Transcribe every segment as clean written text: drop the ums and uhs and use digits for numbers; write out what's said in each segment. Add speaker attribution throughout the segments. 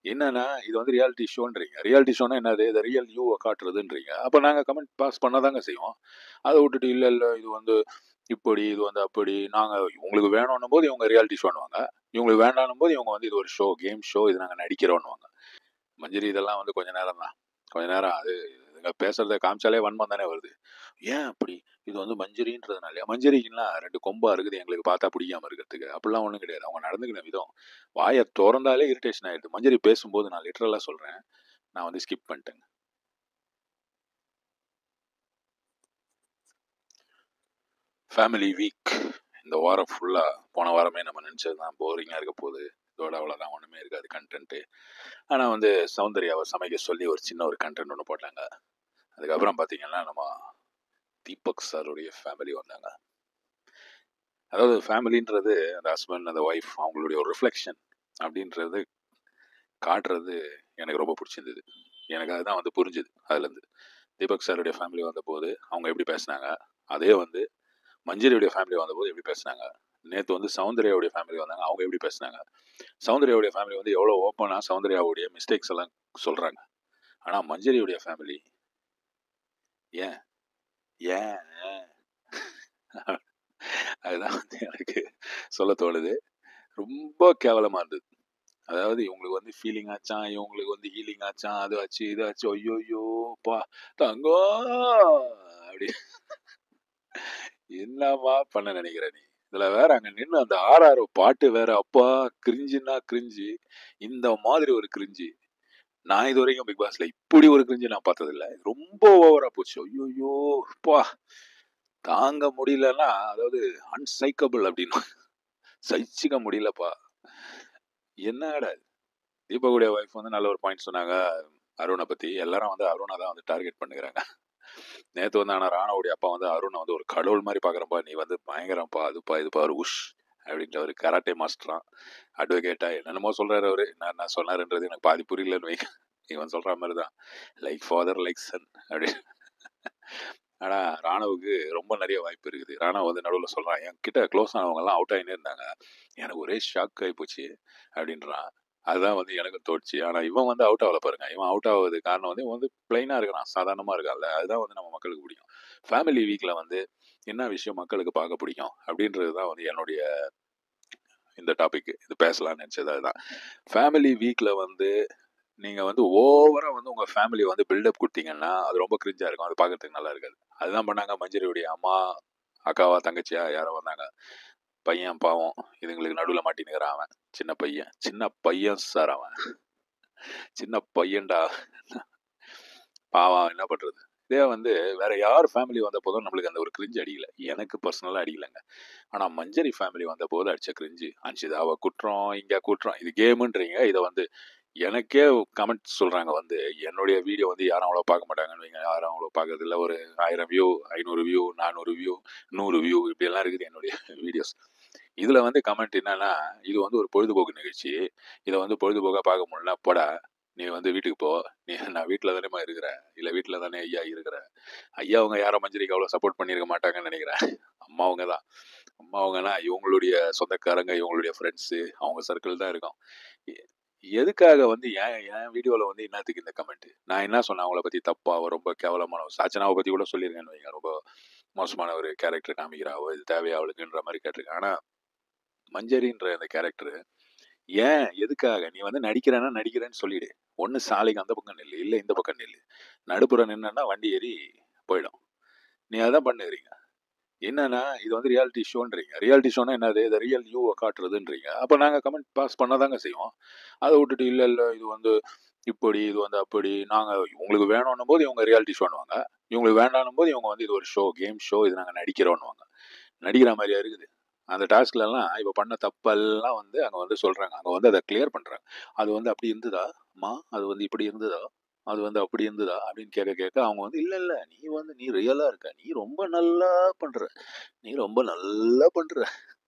Speaker 1: என்னன்னா இது வந்து ரியாலிட்டி ஷோன்றீங்க. ரியாலிட்டி ஷோனா என்னது? இதை ரியல் யூவை காட்டுறதுன்றீங்க. அப்போ நாங்கள் கமெண்ட் பாஸ் பண்ண தாங்க செய்வோம். அதை விட்டுட்டு இல்லை இல்லை இது வந்து இப்படி இது வந்து அப்படி நாங்கள் உங்களுக்கு வேணும்னும் போது இவங்க ரியாலிட்டி ஷோன்னுவாங்க, இவங்களுக்கு வேண்டாம் போது இவங்க வந்து இது ஒரு ஷோ, கேம் ஷோ, இது நாங்கள் நடிக்கிறோன்னுவாங்க. மஞ்சரி இதெல்லாம் வந்து கொஞ்ச நேரம் தான், கொஞ்ச நேரம். அது இதுங்க பேசுறத காமிச்சாலே வன்மம் தானே வருது. ஏன் அப்படி? இது வந்து மஞ்சரின்றதுனால, மஞ்சரிக்குன்னா 2 கொம்பா இருக்குது எங்களுக்கு பார்த்தா பிடிக்காம இருக்கிறதுக்கு, அப்படிலாம் ஒன்றும் கிடையாது. அவங்க நடந்துக்கிற விதம், வாயை திறந்தாலே இரிட்டேஷன் ஆயிடுது. மஞ்சரி பேசும்போது நான் லிட்டரலாக சொல்கிறேன், நான் வந்து ஸ்கிப் பண்ணிட்டேங்க. ஃபேமிலி வீக் இந்த வாரம் ஃபுல்லாக, போன வாரமே நம்ம நினச்சது தான் போரிங்காக இருக்க போகுது, இதோட அவ்வளோதான், ஒன்றுமே இருக்காது கண்டென்ட்டு. ஆனால் வந்து சௌந்தர்யாவை சமைக்க சொல்லி ஒரு சின்ன ஒரு கண்டென்ட் ஒன்று போட்டாங்க. அதுக்கப்புறம் பார்த்தீங்கன்னா நம்ம தீபக் சாருடைய ஃபேமிலி வந்தாங்க. அதாவது ஃபேமிலின்றது அந்த ஹஸ்பண்ட் அந்த ஒய்ஃப் அவங்களுடைய ஒரு ரிஃப்ளெக்ஷன் அப்படின்றது காட்டுறது எனக்கு ரொம்ப பிடிச்சிருந்தது. எனக்கு அதுதான் வந்து புரிஞ்சுது. அதுலேருந்து தீபக் சாருடைய ஃபேமிலி வந்தபோது அவங்க எப்படி பேசினாங்க, அதே வந்து மஞ்சரியுடைய ஃபேமிலி வந்தபோது எப்படி பேசினாங்க, நேற்று வந்து சௌந்தர்யாவுடைய ஃபேமிலி வந்தாங்க, அவங்க எப்படி பேசினாங்க. சௌந்தர்யாவுடைய ஃபேமிலி வந்து எவ்வளோ ஓப்பனாக சௌந்தர்யாவுடைய மிஸ்டேக்ஸ் எல்லாம் சொல்கிறாங்க. ஆனால் மஞ்சரியுடைய ஃபேமிலி ஏன் ஏன் அதுதான் வந்து எனக்கு சொல்ல தோணுது. ரொம்ப கேவலமாக இருந்தது. அதாவது இவங்களுக்கு வந்து ஃபீலிங் ஆச்சான், இவங்களுக்கு வந்து ஹீலிங் ஆச்சான், அது ஆச்சு இது ஆச்சு, ஐயோயோ பா தங்கம் அப்படி என்னமா பண்ண நினைக்கிற நீ? இதுல வேற அங்க நின்று அந்த ஆர்ஆர் பாட்டு வேற, அப்பா கிரிஞ்சுன்னா கிரிஞ்சு, இந்த மாதிரி ஒரு கிரிஞ்சு நான் இது வரைக்கும் பிக் பாஸ்ல இப்படி ஒரு கிரிஞ்சு நான் பார்த்தது இல்லை. ரொம்ப ஓவரா போச்சு. ஐயோயோ பா தாங்க முடியலன்னா, அதாவது அன்சைக்கபிள் அப்படின்னு சகிச்சிக்க முடியலப்பா. என்னடா தீபகுடைய ஒய்ஃப் வந்து நல்ல ஒரு பாயிண்ட் சொன்னாங்க அருணை பத்தி. எல்லாரும் வந்து அருணை தான் வந்து டார்கெட் பண்ணுகிறாங்க. நேற்று வந்து ஆனால் ராணாவுடைய அப்பா வந்து அருணை வந்து ஒரு கடவுள் மாதிரி பார்க்குறப்பா, நீ வந்து பயங்கரம்ப்பா, அதுப்பா இதுப்பா ஒரு உஷ் அப்படின்ற ஒரு கராட்டே மாஸ்டரான், அட்வொகேட்டா என்னென்னமோ சொல்றாரு அவரு. நான் சொன்னாருன்றது எனக்கு பாதி புரியலன்னு வைக்க. இவன் சொல்ற மாதிரி தான், லைக் ஃபாதர் லைக் சன் அப்படி. ஆனால் ராணாவுக்கு ரொம்ப நிறைய வாய்ப்பு இருக்குது. ராணா வந்து நடுவில் சொல்கிறான், என் கிட்ட க்ளோஸ் ஆனவங்கலாம் அவுட் ஆகினே இருந்தாங்க, எனக்கு ஒரே ஷாக் ஆகி போச்சு அப்படின்றான். அதுதான் வந்து எனக்கு தோணுச்சு. ஆனால் இவன் வந்து அவுட் ஆகல பாருங்க. இவன் அவுட் ஆகுது காரணம் வந்து இவன் வந்து பிளைனாக இருக்கிறான், சாதாரணமாக இருக்கான்ல. அதுதான் வந்து நம்ம மக்களுக்கு பிடிக்கும். ஃபேமிலி வீக்கில் வந்து என்ன விஷயம் மக்களுக்கு பார்க்க பிடிக்கும் அப்படின்றது தான் வந்து என்னுடைய இந்த டாபிக். இது பேசலாம்னு நினச்சது அதுதான். ஃபேமிலி வீக்கில் வந்து நீங்கள் வந்து ஓவராக வந்து உங்கள் ஃபேமிலி வந்து பில்டப் கொடுத்தீங்கன்னா அது ரொம்ப கிரிஞ்சாக இருக்கும், அது பார்க்கறதுக்கு நல்லா இருக்காது. அதுதான் பண்ணாங்க மஞ்சரியுடைய அம்மா, அக்காவா தங்கச்சியா யாரோ வந்தாங்க. பையன் பாவம் இதுங்களுக்கு நடுவில் மாட்டினுக்கிறான். அவன் சின்ன பையன் சார், அவன் சின்ன பையன்டா, பாவம் என்ன பண்ணுறது. இதே வந்து வேற யார் ஃபேமிலி வந்த போதும் நம்மளுக்கு அந்த ஒரு கிரிஞ்சு அடிக்கல, எனக்கு பர்சனலாக அடிக்கலைங்க. ஆனால் மஞ்சரி ஃபேமிலி வந்த போது அடித்த கிரிஞ்சு அஞ்சுதாவை குற்றம், இங்கே குற்றம், இது கேமுன்றீங்க. இதை வந்து எனக்கே கமெண்ட் சொல்கிறாங்க வந்து, என்னுடைய வீடியோ வந்து யாரும் அவ்வளோ பார்க்க மாட்டாங்கன்னு வைங்க, யாரும் அவ்வளோ பார்க்கறது இல்லை. ஒரு 1000 வியூ, 500 வியூ, 400 வியூ, 100 வியூ இப்படியெல்லாம் இருக்குது என்னுடைய வீடியோஸ். இதில் வந்து கமெண்ட் என்னன்னா, இது வந்து ஒரு பொழுதுபோக்கு நிகழ்ச்சி, இதை வந்து பொழுதுபோக்காக பார்க்க முடியல போடா, நீ வந்து வீட்டுக்கு போ, நீ நான் வீட்டில் தானேம்மா இருக்கிறேன், இல்லை வீட்டில் தானே ஐயா இருக்கிறேன். ஐயா அவங்க யாரும் மஞ்சரிக்கு அவ்வளோ சப்போர்ட் பண்ணியிருக்க மாட்டாங்கன்னு நினைக்கிறேன். அம்மாவங்க தான், அம்மாவங்கன்னா இவங்களுடைய சொந்தக்காரங்க, இவங்களுடைய ஃப்ரெண்ட்ஸு, அவங்க சர்க்கிள் தான் இருக்கும். எதுக்காக வந்து என் வீடியோவில் வந்து என்னத்துக்கு இந்த கமெண்ட்? நான் என்ன சொன்னேன் அவங்கள பற்றி தப்பா? ரொம்ப கேவலமான சாச்சனாவை பற்றி கூட சொல்லியிருக்கேன்னு வைங்க, ரொம்ப மோசமான ஒரு கேரக்டர் காமிக்கிறாவோ, இது தேவையா அவளுக்குன்ற மாதிரி கேட்டிருக்கேன். ஆனால் மஞ்சரின்ற அந்த கேரக்டர் ஏன் எதுக்காக? நீ வந்து நடிக்கிறேன்னு சொல்லிடு. ஒன்று சாலைக்கு அந்த பக்கம் நில்லு, இல்லை இந்த பக்கம் நில்லு. நடுப்புற நின்னா வண்டி ஏறி போயிடும். நீ அதான் பண்ணுறீங்க. என்னன்னா இது வந்து ரியாலிட்டி ஷோன்றீங்க. ரியாலிட்டி ஷோனா என்னது? இதை ரியல் யூவை காட்டுறதுன்றீங்க. அப்போ நாங்கள் கமெண்ட் பாஸ் பண்ண தாங்க செய்வோம். அதை விட்டுட்டு இல்லை இல்லை இது வந்து இப்படி இது வந்து அப்படி, நாங்கள் உங்களுக்கு வேணும்னும் போது இவங்க ரியாலிட்டி ஷோன்னுவாங்க, இவங்களுக்கு வேண்டாம் போது இவங்க வந்து இது ஒரு ஷோ, கேம் ஷோ, இது நாங்கள் நடிக்கிறோன்னுவாங்க. நடிக்கிற மாதிரியா இருக்குது அந்த டாஸ்க்லலாம். இப்போ பண்ண தப்பெல்லாம் வந்து அங்கே வந்து சொல்கிறாங்க, அங்கே வந்து அதை கிளியர் பண்ணுறாங்க. அது வந்து அப்படி இருந்ததா அம்மா, அது வந்து இப்படி இருந்ததா, அது வந்து அப்படி இருந்ததா அப்படின்னு கேட்க கேட்க அவங்க வந்து இல்லை இல்லை நீ வந்து நீ ரியலாக இருக்க, நீ ரொம்ப நல்லா பண்ணுற, நீ ரொம்ப நல்லா பண்ணுற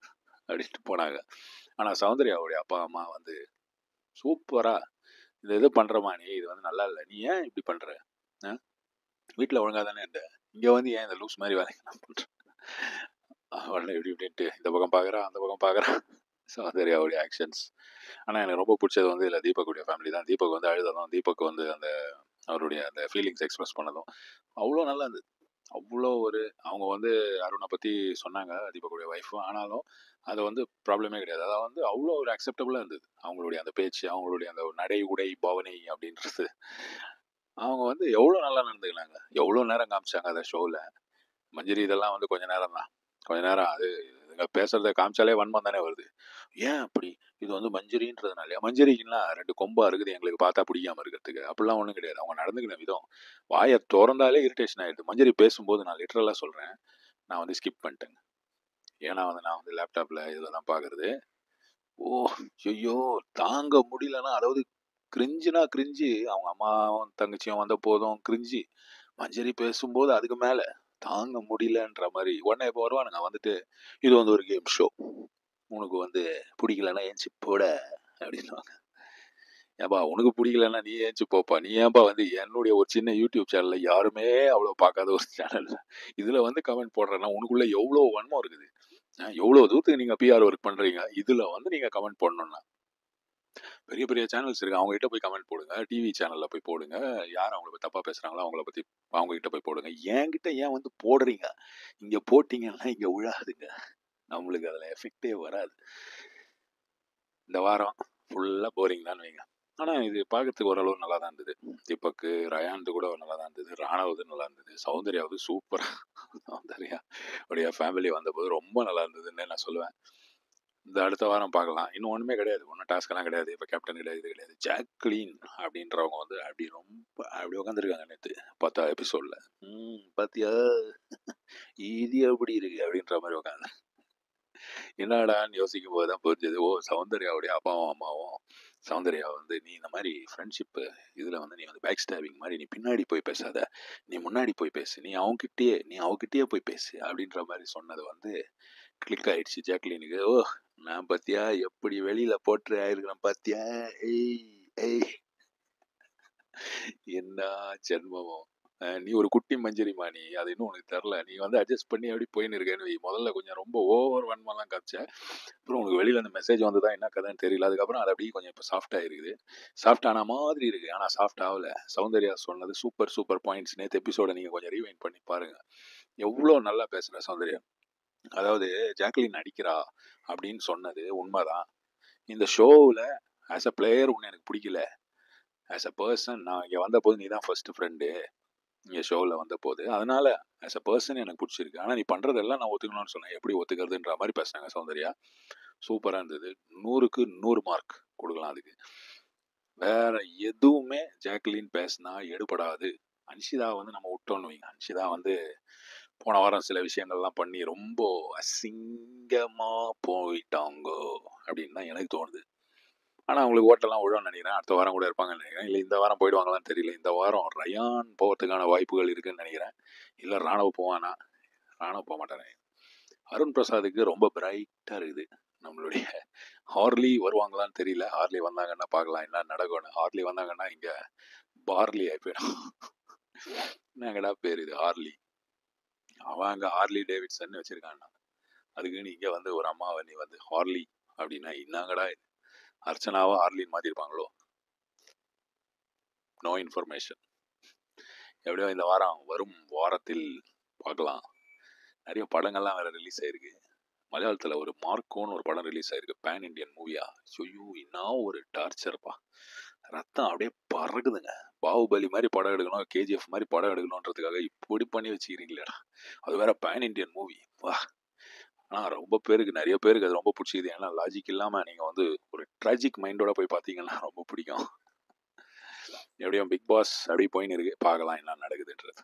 Speaker 1: அப்படின்ட்டு போனாங்க. ஆனால் சௌந்தர்யாவுடைய அப்பா அம்மா வந்து சூப்பரா இந்த இது பண்றமா, நீ இது வந்து நல்லா இல்லை, நீ ஏன் இப்படி பண்ற, வீட்டில் ஒழுங்கா தானே இருந்த, இங்க வந்து ஏன் இந்த லூஸ் மாதிரி வேலைக்கு நான் பண்றேன், அவளை இப்படி இப்படின்ட்டு இந்த பக்கம் பார்க்குறான் அந்த பக்கம் பார்க்குறான். சௌந்தர்யாவுடைய ஆக்ஷன்ஸ். ஆனா எனக்கு ரொம்ப பிடிச்சது வந்து இதில் தீபக்குடைய ஃபேமிலி தான். தீபக் வந்து அழுததும், தீபக் வந்து அந்த அவருடைய அந்த ஃபீலிங்ஸ் எக்ஸ்பிரஸ் பண்ணதும் அவ்வளோ நல்லா இருந்தது. அவ்வளோ ஒரு அவங்க வந்து அருணை பற்றி சொன்னாங்க, தீபக்குடைய ஒய்ஃபும். ஆனாலும் அது வந்து ப்ராப்ளமே கிடையாது. அதாவது வந்து அவ்வளோ ஒரு அக்செப்டபுளாக இருந்தது அவங்களுடைய அந்த பேச்சு, அவங்களுடைய அந்த நடை உடை பாவனை அப்படின்றது. அவங்க வந்து எவ்வளோ நல்லா நடந்துக்கினாங்க, எவ்வளோ நேரம் காமிச்சாங்க அந்த ஷோவில். மஞ்சரி இதெல்லாம் வந்து கொஞ்ச நேரம் தான், கொஞ்ச நேரம். அது இதுங்க பேசுறத காமிச்சாலே வன்மம் தானே வருது. ஏன் அப்படி? இது வந்து மஞ்சரின்றதுனால, மஞ்சரிக்குன்னா 2 கொம்பா இருக்குது எங்களுக்கு பார்த்தா பிடிக்காம இருக்கிறதுக்கு, அப்படிலாம் ஒன்றும் கிடையாது. அவங்க நடந்துக்கின விதம், வாயை திறந்தாலே இரிட்டேஷன் ஆயிடுது. மஞ்சரி பேசும்போது நான் லிட்டரலாக சொல்கிறேன், நான் வந்து ஸ்கிப் பண்ணிட்டேங்க. ஏன்னா வந்து நான் வந்து லேப்டாப்பில் இதில் தான் பார்க்குறது. ஓ ஐயோ தாங்க முடியலன்னா, அதாவது கிரிஞ்சுனா கிரிஞ்சு. அவங்க அம்மாவும் தங்கச்சியும் வந்த போதும் கிரிஞ்சு, மஞ்சரி பேசும்போது அதுக்கு மேலே தாங்க முடியலன்ற மாதிரி. உடனே இப்போ வருவானுங்க வந்துட்டு, இது வந்து ஒரு கேம் ஷோ, உனக்கு வந்து பிடிக்கலன்னா ஏஞ்சி போட அப்படின்வாங்க. ஏன்பா உனக்கு பிடிக்கலன்னா நீ ஏஞ்சி போப்பா. நீ ஏன்பா வந்து என்னுடைய ஒரு சின்ன யூடியூப் சேனலில் யாருமே அவ்வளோ பார்க்காத ஒரு சேனல் இதில் வந்து கமெண்ட் போடுறேன்னா உனக்குள்ள எவ்வளோ வன்மம் இருக்குது, எவ்வளோ தூரத்துக்கு நீங்கள் பிஆர் ஒர்க் பண்ணுறீங்க, இதில் வந்து நீங்கள் கமெண்ட் பண்ணணும்னா. பெரிய பெரிய சேனல்ஸ் இருக்கு, அவங்க கிட்ட போய் கமெண்ட் போடுங்க. டிவி சேனல்ல போய் போடுங்க. யார் அவங்கள பத்தி தப்பா பேசுறாங்களோ அவங்கள பத்தி அவங்க கிட்ட போய் போடுங்க. என்கிட்ட ஏன் வந்து போடுறீங்க? இங்க போட்டீங்கன்னா இங்க விழாதுங்க, நம்மளுக்கு அதுல எஃபெக்டே வராது. இந்த வாரம் ஃபுல்லா போரிங் தான் வைங்க. ஆனா இது பார்க்கறதுக்கு ஓரளவு நல்லா தான் இருந்தது. தீபக்கு ரயான்து கூட நல்லா தான் இருந்தது, ராணவது நல்லா இருந்தது, சௌந்தர்யாவது சூப்பரா. சௌந்தர்யா உடைய ஃபேமிலி வந்தபோது ரொம்ப நல்லா இருந்ததுன்னு நான் சொல்லுவேன். இந்த அடுத்த வாரம் பார்க்கலாம். இன்னும் ஒன்றுமே கிடையாது, ஒன்றும் டாஸ்க்கெல்லாம் கிடையாது. இப்போ கேப்டன் கிடையாது, இது கிடையாது. ஜாக்லின் அப்படின்றவங்க வந்து அப்படி ரொம்ப அப்படி உட்காந்துருக்காங்க நேற்று 10வது எபிசோடில். பார்த்தியா இது எப்படி இருக்கு அப்படின்ற மாதிரி உட்காந்து என்னடான்னு யோசிக்கும் போது தான் புரிஞ்சது, ஓ சௌந்தர்யாவுடைய அப்பாவும் அம்மாவும் சௌந்தர்யா வந்து நீ இந்த மாதிரி ஃப்ரெண்ட்ஷிப்பு இதில் வந்து நீ வந்து பேக் ஸ்டாபிங் மாதிரி நீ பின்னாடி போய் பேசாத, நீ முன்னாடி போய் பேசு, நீ அவங்ககிட்டயே போய் பேசு அப்படின்ற மாதிரி சொன்னது வந்து கிளிக் ஆயிடுச்சு ஜாக்லினுக்கு. ஓ நான் பாத்தியா எப்படி வெளியில போட்டு ஆயிருக்கிறேன் பாத்தியா, ஏய் ஏய் என்ன ஜென்மமோ. நீ ஒரு குட்டி மஞ்சரிமா, நீ அது இன்னும் உனக்கு தெரில. நீ வந்து அட்ஜஸ்ட் பண்ணி எப்படி போயின்னு இருக்கேன்னு வை. முதல்ல கொஞ்சம் ரொம்ப ஓவர் வன்மெல்லாம் காமிச்ச, அப்புறம் உனக்கு வெளியில அந்த மெசேஜ் வந்துதான் என்ன கதைன்னு தெரியல. அதுக்கப்புறம் அது அப்படியே கொஞ்சம் இப்போ சாஃப்ட் ஆயிருக்குது. சாஃப்ட் ஆன மாதிரி இருக்கு, ஆனா சாஃப்ட் ஆகல. சௌந்தர்யா சொன்னது சூப்பர் சூப்பர் பாயிண்ட்ஸ். நேற்று எபிசோட நீங்க கொஞ்சம் ரீவைண்ட் பண்ணி பாருங்க, எவ்வளோ நல்லா பேசுற சௌந்தர்யா. அதாவது ஜாக்லின் நடிக்கிறா அப்படின்னு சொன்னது உண்மைதான். இந்த ஷோவில் ஆஸ் அ பிளேயர் உன்னை எனக்கு பிடிக்கல, ஆஸ் அ பர்சன் நான் இங்கே வந்த போது நீ தான் ஃபர்ஸ்ட் ஃப்ரெண்டு இங்கே ஷோவில் வந்த போது, அதனால ஆஸ் அ பர்சன் எனக்கு பிடிச்சிருக்கு. ஆனால் நீ பண்ணுறதெல்லாம் நான் ஒத்துக்கணும்னு சொன்னேன், எப்படி ஒத்துக்கிறதுன்ற மாதிரி பேசுனாங்க சௌந்தர்யா. சூப்பராக இருந்தது. 100க்கு 100 மார்க் கொடுக்கலாம் அதுக்கு. வேற எதுவுமே ஜாக்லின் பேசினா எடுபடாது. அன்ஷிதா வந்து நம்ம விட்டோன்னு வைங்க, அன்ஷிதா வந்து போன வாரம் சில விஷயங்கள்லாம் பண்ணி ரொம்ப அசிங்கமா போயிட்டாங்கோ அப்படின்னு தான் எனக்கு தோணுது. ஆனால் அவங்களுக்கு ஓட்டெல்லாம் விழுன்னு நினைக்கிறேன். அடுத்த வாரம் கூட இருப்பாங்கன்னு நினைக்கிறேன். இல்லை இந்த வாரம் போயிடுவாங்களான்னு தெரியல. இந்த வாரம் ரயான் போகிறதுக்கான வாய்ப்புகள் இருக்குன்னு நினைக்கிறேன். இல்லை ராணுவ போவானா, ராணுவ போக மாட்டானே. அருண் பிரசாத்துக்கு ரொம்ப பிரைட்டாக இருக்குது. நம்மளுடைய ஹார்லி வருவாங்களான்னு தெரியல. ஹார்லி வந்தாங்கன்னா பார்க்கலாம் என்ன நடக்கும்னு. ஹார்லி வந்தாங்கன்னா இங்கே பார்லி ஆகி போயிடும். என்னங்கடா பேர் இது ஹார்லி, அவன் அங்கே ஹார்லி டேவிட்சன் வச்சிருக்கான். அதுக்குன்னு இங்கே வந்து ஒரு அம்மாவை நீ வந்து ஹார்லி அப்படின்னா என்னங்கடா அர்ச்சனாவோ ஹார்லின்னு மாற்றிருப்பாங்களோ. No information. எப்படியோ இந்த வாரம் வரும் வாரத்தில் பார்க்கலாம். நிறைய படங்கள்லாம் வேற ரிலீஸ் ஆயிருக்கு. மலையாளத்தில் ஒரு மார்க்கோன்னு ஒரு படம் ரிலீஸ் ஆயிருக்கு, பேன் இண்டியன் மூவியா. ஐயோ இன்னும் ஒரு டார்ச்சர்ப்பா, ரத்தம் அப்படியே பறகுதுங்க. பாகுபலி மாதிரி படம் எடுக்கணும், கேஜிஎஃப் மாதிரி படம் எடுக்கணுன்றதுக்காக இப்படி பண்ணி வச்சுக்கிறீங்களேடா. அது வேற பேன் இண்டியன் மூவி வா. ஆனால் ரொம்ப பேருக்கு, நிறைய பேருக்கு அது ரொம்ப பிடிச்சிது. ஏன்னா லாஜிக் இல்லாமல் நீங்கள் வந்து ஒரு ட்ராஜிக் மைண்டோட போய் பார்த்தீங்கன்னா ரொம்ப பிடிக்கும். எப்படியும் பிக் பாஸ் அப்படி போயின்னு இருக்கு, பார்க்கலாம் என்ன நடக்குதுன்றது.